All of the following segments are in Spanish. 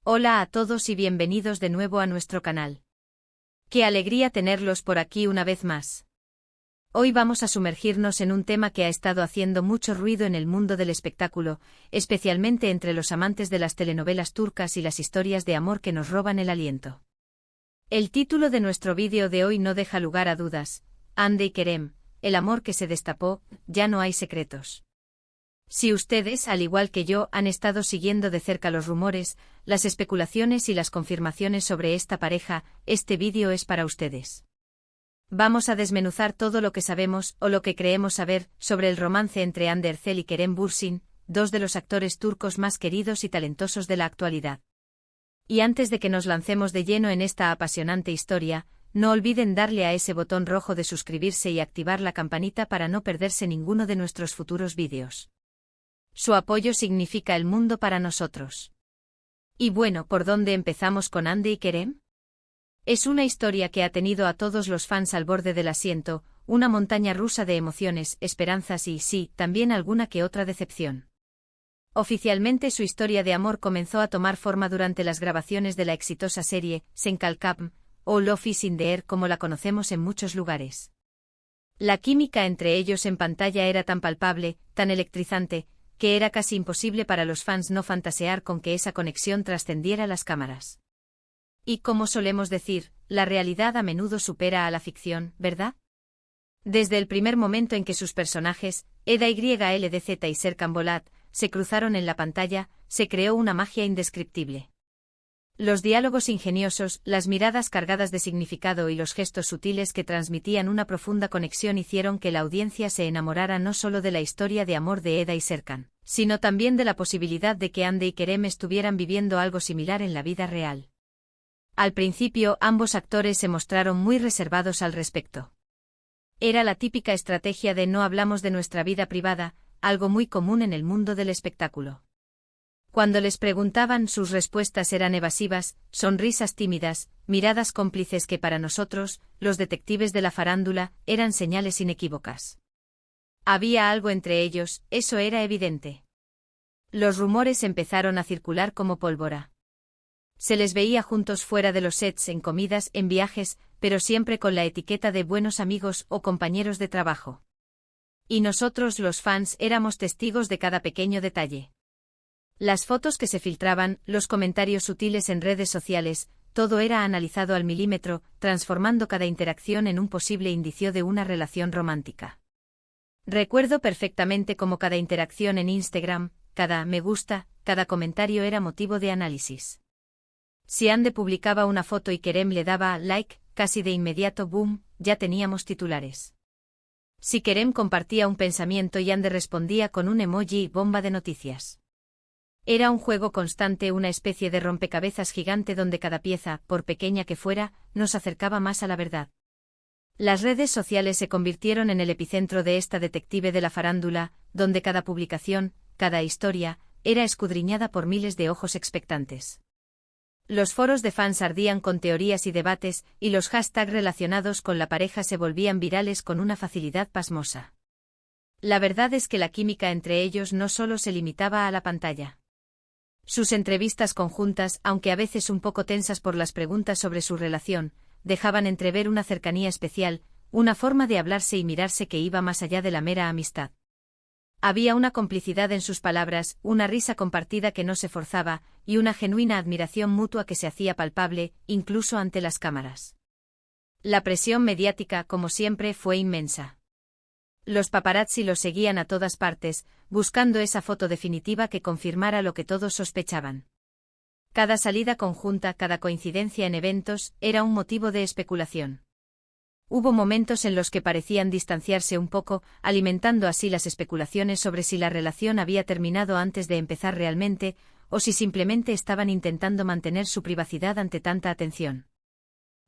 Hola a todos y bienvenidos de nuevo a nuestro canal. Qué alegría tenerlos por aquí una vez más. Hoy vamos a sumergirnos en un tema que ha estado haciendo mucho ruido en el mundo del espectáculo, especialmente entre los amantes de las telenovelas turcas y las historias de amor que nos roban el aliento. El título de nuestro vídeo de hoy no deja lugar a dudas: Hande y Kerem, el amor que se destapó, ya no hay secretos. Si ustedes, al igual que yo, han estado siguiendo de cerca los rumores, las especulaciones y las confirmaciones sobre esta pareja, este vídeo es para ustedes. Vamos a desmenuzar todo lo que sabemos, o lo que creemos saber, sobre el romance entre Hande Erçel y Kerem Bürsin, dos de los actores turcos más queridos y talentosos de la actualidad. Y antes de que nos lancemos de lleno en esta apasionante historia, no olviden darle a ese botón rojo de suscribirse y activar la campanita para no perderse ninguno de nuestros futuros vídeos. Su apoyo significa el mundo para nosotros. Y bueno, ¿por dónde empezamos con Hande y Kerem? Es una historia que ha tenido a todos los fans al borde del asiento, una montaña rusa de emociones, esperanzas y, sí, también alguna que otra decepción. Oficialmente su historia de amor comenzó a tomar forma durante las grabaciones de la exitosa serie Sen Kalkam, o Love is in the Air como la conocemos en muchos lugares. La química entre ellos en pantalla era tan palpable, tan electrizante, que era casi imposible para los fans no fantasear con que esa conexión trascendiera las cámaras. Y como solemos decir, la realidad a menudo supera a la ficción, ¿verdad? Desde el primer momento en que sus personajes, Eda YLDZ y Serkan Bolat, se cruzaron en la pantalla, se creó una magia indescriptible. Los diálogos ingeniosos, las miradas cargadas de significado y los gestos sutiles que transmitían una profunda conexión hicieron que la audiencia se enamorara no solo de la historia de amor de Eda y Serkan, sino también de la posibilidad de que Hande y Kerem estuvieran viviendo algo similar en la vida real. Al principio, ambos actores se mostraron muy reservados al respecto. Era la típica estrategia de no hablamos de nuestra vida privada, algo muy común en el mundo del espectáculo. Cuando les preguntaban, sus respuestas eran evasivas, sonrisas tímidas, miradas cómplices que para nosotros, los detectives de la farándula, eran señales inequívocas. Había algo entre ellos, eso era evidente. Los rumores empezaron a circular como pólvora. Se les veía juntos fuera de los sets, en comidas, en viajes, pero siempre con la etiqueta de buenos amigos o compañeros de trabajo. Y nosotros, los fans, éramos testigos de cada pequeño detalle. Las fotos que se filtraban, los comentarios sutiles en redes sociales, todo era analizado al milímetro, transformando cada interacción en un posible indicio de una relación romántica. Recuerdo perfectamente cómo cada interacción en Instagram, cada me gusta, cada comentario era motivo de análisis. Si Hande publicaba una foto y Kerem le daba like, casi de inmediato boom, ya teníamos titulares. Si Kerem compartía un pensamiento y Hande respondía con un emoji bomba de noticias. Era un juego constante, una especie de rompecabezas gigante donde cada pieza, por pequeña que fuera, nos acercaba más a la verdad. Las redes sociales se convirtieron en el epicentro de esta detective de la farándula, donde cada publicación, cada historia, era escudriñada por miles de ojos expectantes. Los foros de fans ardían con teorías y debates, y los hashtags relacionados con la pareja se volvían virales con una facilidad pasmosa. La verdad es que la química entre ellos no solo se limitaba a la pantalla. Sus entrevistas conjuntas, aunque a veces un poco tensas por las preguntas sobre su relación, dejaban entrever una cercanía especial, una forma de hablarse y mirarse que iba más allá de la mera amistad. Había una complicidad en sus palabras, una risa compartida que no se forzaba, y una genuina admiración mutua que se hacía palpable, incluso ante las cámaras. La presión mediática, como siempre, fue inmensa. Los paparazzi los seguían a todas partes, buscando esa foto definitiva que confirmara lo que todos sospechaban. Cada salida conjunta, cada coincidencia en eventos, era un motivo de especulación. Hubo momentos en los que parecían distanciarse un poco, alimentando así las especulaciones sobre si la relación había terminado antes de empezar realmente, o si simplemente estaban intentando mantener su privacidad ante tanta atención.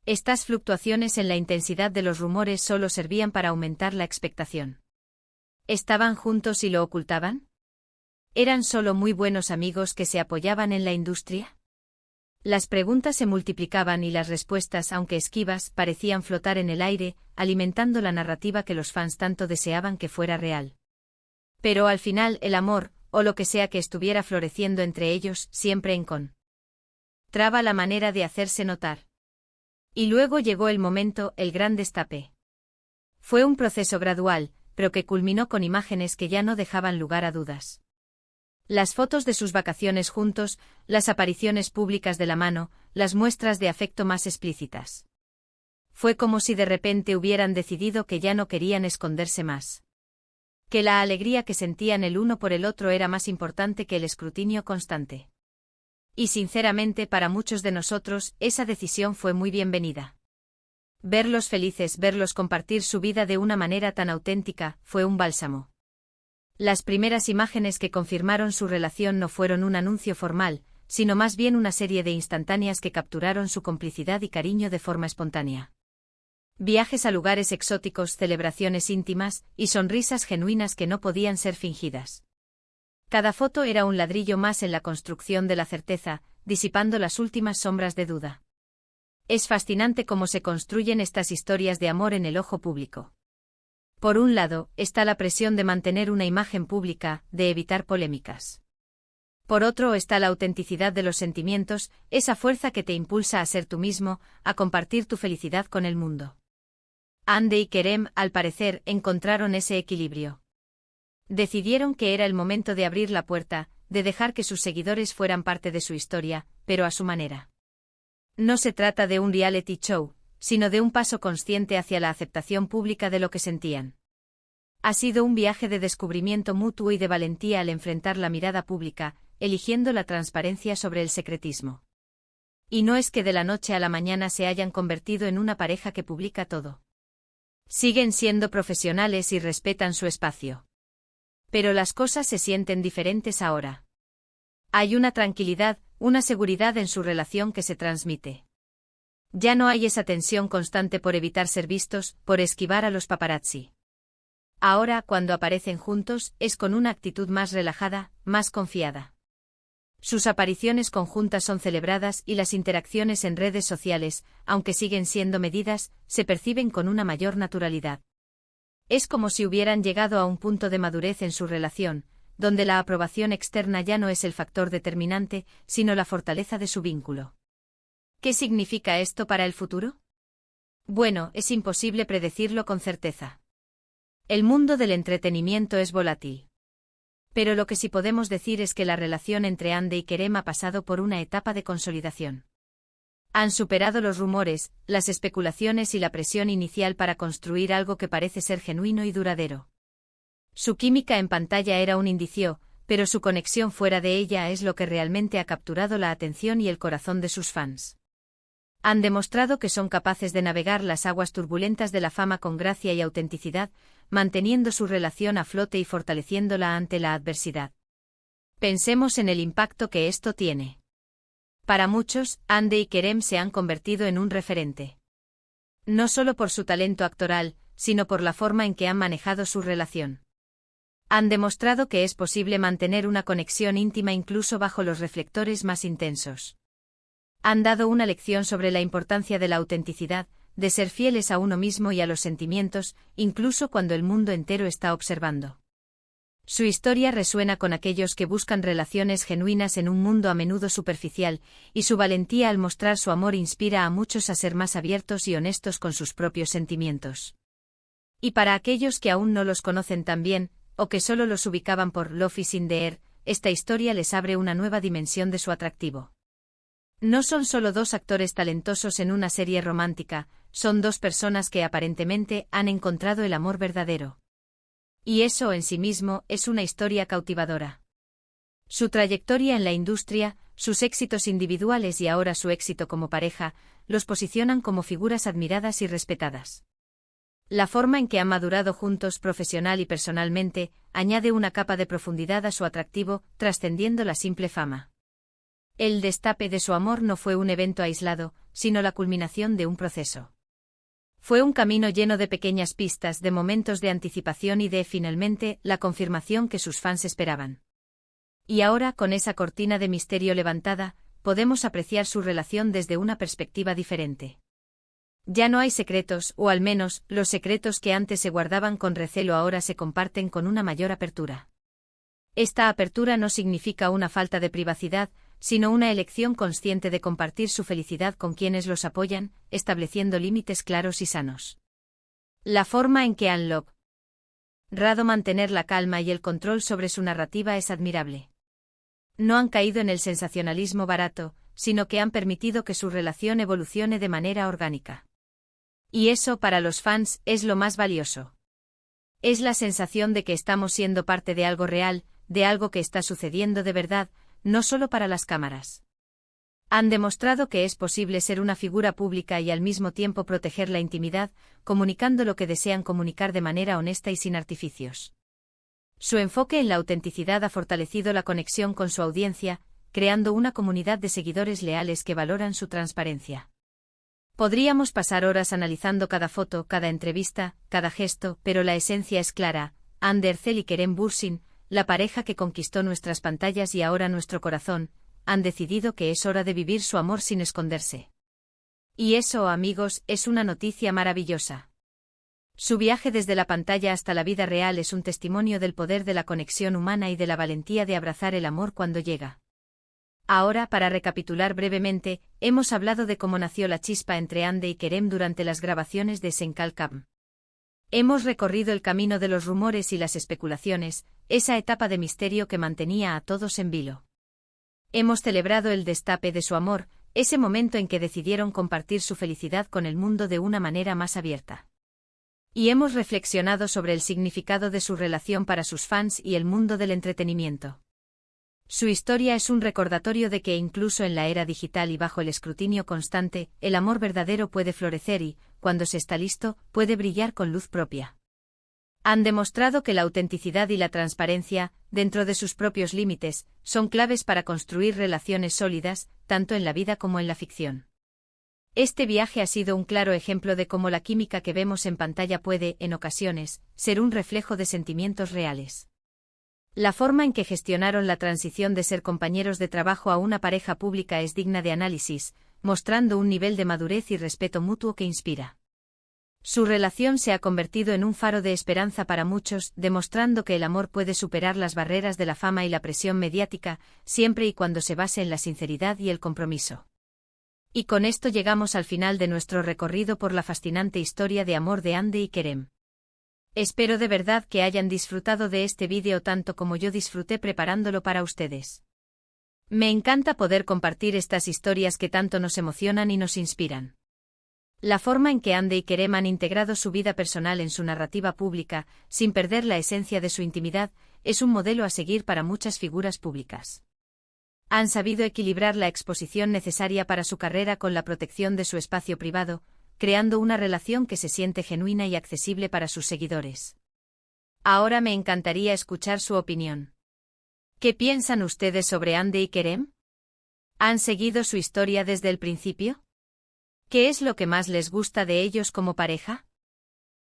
Estas fluctuaciones en la intensidad de los rumores solo servían para aumentar la expectación. ¿Estaban juntos y lo ocultaban? ¿Eran solo muy buenos amigos que se apoyaban en la industria? Las preguntas se multiplicaban y las respuestas, aunque esquivas, parecían flotar en el aire, alimentando la narrativa que los fans tanto deseaban que fuera real. Pero al final, el amor, o lo que sea que estuviera floreciendo entre ellos, siempre traba la manera de hacerse notar. Y luego llegó el momento, el gran destape. Fue un proceso gradual, pero que culminó con imágenes que ya no dejaban lugar a dudas. Las fotos de sus vacaciones juntos, las apariciones públicas de la mano, las muestras de afecto más explícitas. Fue como si de repente hubieran decidido que ya no querían esconderse más. Que la alegría que sentían el uno por el otro era más importante que el escrutinio constante. Y sinceramente para muchos de nosotros, esa decisión fue muy bienvenida. Verlos felices, verlos compartir su vida de una manera tan auténtica, fue un bálsamo. Las primeras imágenes que confirmaron su relación no fueron un anuncio formal, sino más bien una serie de instantáneas que capturaron su complicidad y cariño de forma espontánea. Viajes a lugares exóticos, celebraciones íntimas, y sonrisas genuinas que no podían ser fingidas. Cada foto era un ladrillo más en la construcción de la certeza, disipando las últimas sombras de duda. Es fascinante cómo se construyen estas historias de amor en el ojo público. Por un lado, está la presión de mantener una imagen pública, de evitar polémicas. Por otro está la autenticidad de los sentimientos, esa fuerza que te impulsa a ser tú mismo, a compartir tu felicidad con el mundo. Hande y Kerem, al parecer, encontraron ese equilibrio. Decidieron que era el momento de abrir la puerta, de dejar que sus seguidores fueran parte de su historia, pero a su manera. No se trata de un reality show, sino de un paso consciente hacia la aceptación pública de lo que sentían. Ha sido un viaje de descubrimiento mutuo y de valentía al enfrentar la mirada pública, eligiendo la transparencia sobre el secretismo. Y no es que de la noche a la mañana se hayan convertido en una pareja que publica todo. Siguen siendo profesionales y respetan su espacio. Pero las cosas se sienten diferentes ahora. Hay una tranquilidad, una seguridad en su relación que se transmite. Ya no hay esa tensión constante por evitar ser vistos, por esquivar a los paparazzi. Ahora, cuando aparecen juntos, es con una actitud más relajada, más confiada. Sus apariciones conjuntas son celebradas y las interacciones en redes sociales, aunque siguen siendo medidas, se perciben con una mayor naturalidad. Es como si hubieran llegado a un punto de madurez en su relación, donde la aprobación externa ya no es el factor determinante, sino la fortaleza de su vínculo. ¿Qué significa esto para el futuro? Bueno, es imposible predecirlo con certeza. El mundo del entretenimiento es volátil. Pero lo que sí podemos decir es que la relación entre Hande y Kerem ha pasado por una etapa de consolidación. Han superado los rumores, las especulaciones y la presión inicial para construir algo que parece ser genuino y duradero. Su química en pantalla era un indicio, pero su conexión fuera de ella es lo que realmente ha capturado la atención y el corazón de sus fans. Han demostrado que son capaces de navegar las aguas turbulentas de la fama con gracia y autenticidad, manteniendo su relación a flote y fortaleciéndola ante la adversidad. Pensemos en el impacto que esto tiene. Para muchos, Hande y Kerem se han convertido en un referente. No solo por su talento actoral, sino por la forma en que han manejado su relación. Han demostrado que es posible mantener una conexión íntima incluso bajo los reflectores más intensos. Han dado una lección sobre la importancia de la autenticidad, de ser fieles a uno mismo y a los sentimientos, incluso cuando el mundo entero está observando. Su historia resuena con aquellos que buscan relaciones genuinas en un mundo a menudo superficial, y su valentía al mostrar su amor inspira a muchos a ser más abiertos y honestos con sus propios sentimientos. Y para aquellos que aún no los conocen tan bien, o que solo los ubicaban por Love is in the Air, esta historia les abre una nueva dimensión de su atractivo. No son solo dos actores talentosos en una serie romántica, son dos personas que aparentemente han encontrado el amor verdadero. Y eso en sí mismo es una historia cautivadora. Su trayectoria en la industria, sus éxitos individuales y ahora su éxito como pareja, los posicionan como figuras admiradas y respetadas. La forma en que han madurado juntos profesional y personalmente, añade una capa de profundidad a su atractivo, trascendiendo la simple fama. El destape de su amor no fue un evento aislado, sino la culminación de un proceso. Fue un camino lleno de pequeñas pistas, de momentos de anticipación y de, finalmente, la confirmación que sus fans esperaban. Y ahora, con esa cortina de misterio levantada, podemos apreciar su relación desde una perspectiva diferente. Ya no hay secretos, o al menos, los secretos que antes se guardaban con recelo ahora se comparten con una mayor apertura. Esta apertura no significa una falta de privacidad, sino una elección consciente de compartir su felicidad con quienes los apoyan, estableciendo límites claros y sanos. La forma en que han logrado mantener la calma y el control sobre su narrativa es admirable. No han caído en el sensacionalismo barato, sino que han permitido que su relación evolucione de manera orgánica. Y eso, para los fans, es lo más valioso. Es la sensación de que estamos siendo parte de algo real, de algo que está sucediendo de verdad, no solo para las cámaras. Han demostrado que es posible ser una figura pública y al mismo tiempo proteger la intimidad, comunicando lo que desean comunicar de manera honesta y sin artificios. Su enfoque en la autenticidad ha fortalecido la conexión con su audiencia, creando una comunidad de seguidores leales que valoran su transparencia. Podríamos pasar horas analizando cada foto, cada entrevista, cada gesto, pero la esencia es clara. Hande Erçel y Kerem Bürsin, la pareja que conquistó nuestras pantallas y ahora nuestro corazón, han decidido que es hora de vivir su amor sin esconderse. Y eso, amigos, es una noticia maravillosa. Su viaje desde la pantalla hasta la vida real es un testimonio del poder de la conexión humana y de la valentía de abrazar el amor cuando llega. Ahora, para recapitular brevemente, hemos hablado de cómo nació la chispa entre Hande y Kerem durante las grabaciones de Senkal Camp. Hemos recorrido el camino de los rumores y las especulaciones, esa etapa de misterio que mantenía a todos en vilo. Hemos celebrado el destape de su amor, ese momento en que decidieron compartir su felicidad con el mundo de una manera más abierta. Y hemos reflexionado sobre el significado de su relación para sus fans y el mundo del entretenimiento. Su historia es un recordatorio de que incluso en la era digital y bajo el escrutinio constante, el amor verdadero puede florecer y, cuando se está listo, puede brillar con luz propia. Han demostrado que la autenticidad y la transparencia, dentro de sus propios límites, son claves para construir relaciones sólidas, tanto en la vida como en la ficción. Este viaje ha sido un claro ejemplo de cómo la química que vemos en pantalla puede, en ocasiones, ser un reflejo de sentimientos reales. La forma en que gestionaron la transición de ser compañeros de trabajo a una pareja pública es digna de análisis, mostrando un nivel de madurez y respeto mutuo que inspira. Su relación se ha convertido en un faro de esperanza para muchos, demostrando que el amor puede superar las barreras de la fama y la presión mediática, siempre y cuando se base en la sinceridad y el compromiso. Y con esto llegamos al final de nuestro recorrido por la fascinante historia de amor de Hande y Kerem. Espero de verdad que hayan disfrutado de este vídeo tanto como yo disfruté preparándolo para ustedes. Me encanta poder compartir estas historias que tanto nos emocionan y nos inspiran. La forma en que Hande y Kerem han integrado su vida personal en su narrativa pública, sin perder la esencia de su intimidad, es un modelo a seguir para muchas figuras públicas. Han sabido equilibrar la exposición necesaria para su carrera con la protección de su espacio privado, creando una relación que se siente genuina y accesible para sus seguidores. Ahora me encantaría escuchar su opinión. ¿Qué piensan ustedes sobre Hande y Kerem? ¿Han seguido su historia desde el principio? ¿Qué es lo que más les gusta de ellos como pareja?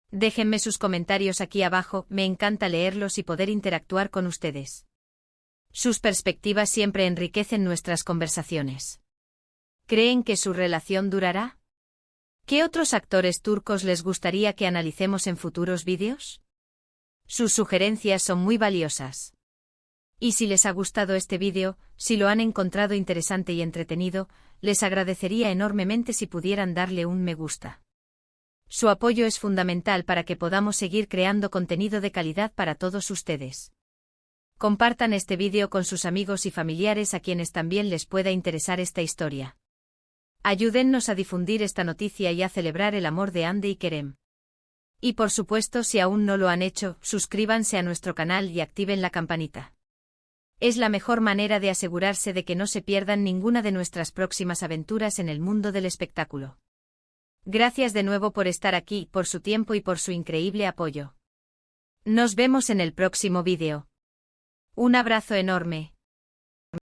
Déjenme sus comentarios aquí abajo, me encanta leerlos y poder interactuar con ustedes. Sus perspectivas siempre enriquecen nuestras conversaciones. ¿Creen que su relación durará? ¿Qué otros actores turcos les gustaría que analicemos en futuros vídeos? Sus sugerencias son muy valiosas. Y si les ha gustado este vídeo, si lo han encontrado interesante y entretenido, les agradecería enormemente si pudieran darle un me gusta. Su apoyo es fundamental para que podamos seguir creando contenido de calidad para todos ustedes. Compartan este vídeo con sus amigos y familiares a quienes también les pueda interesar esta historia. Ayúdennos a difundir esta noticia y a celebrar el amor de Hande y Kerem. Y por supuesto, si aún no lo han hecho, suscríbanse a nuestro canal y activen la campanita. Es la mejor manera de asegurarse de que no se pierdan ninguna de nuestras próximas aventuras en el mundo del espectáculo. Gracias de nuevo por estar aquí, por su tiempo y por su increíble apoyo. Nos vemos en el próximo vídeo. Un abrazo enorme.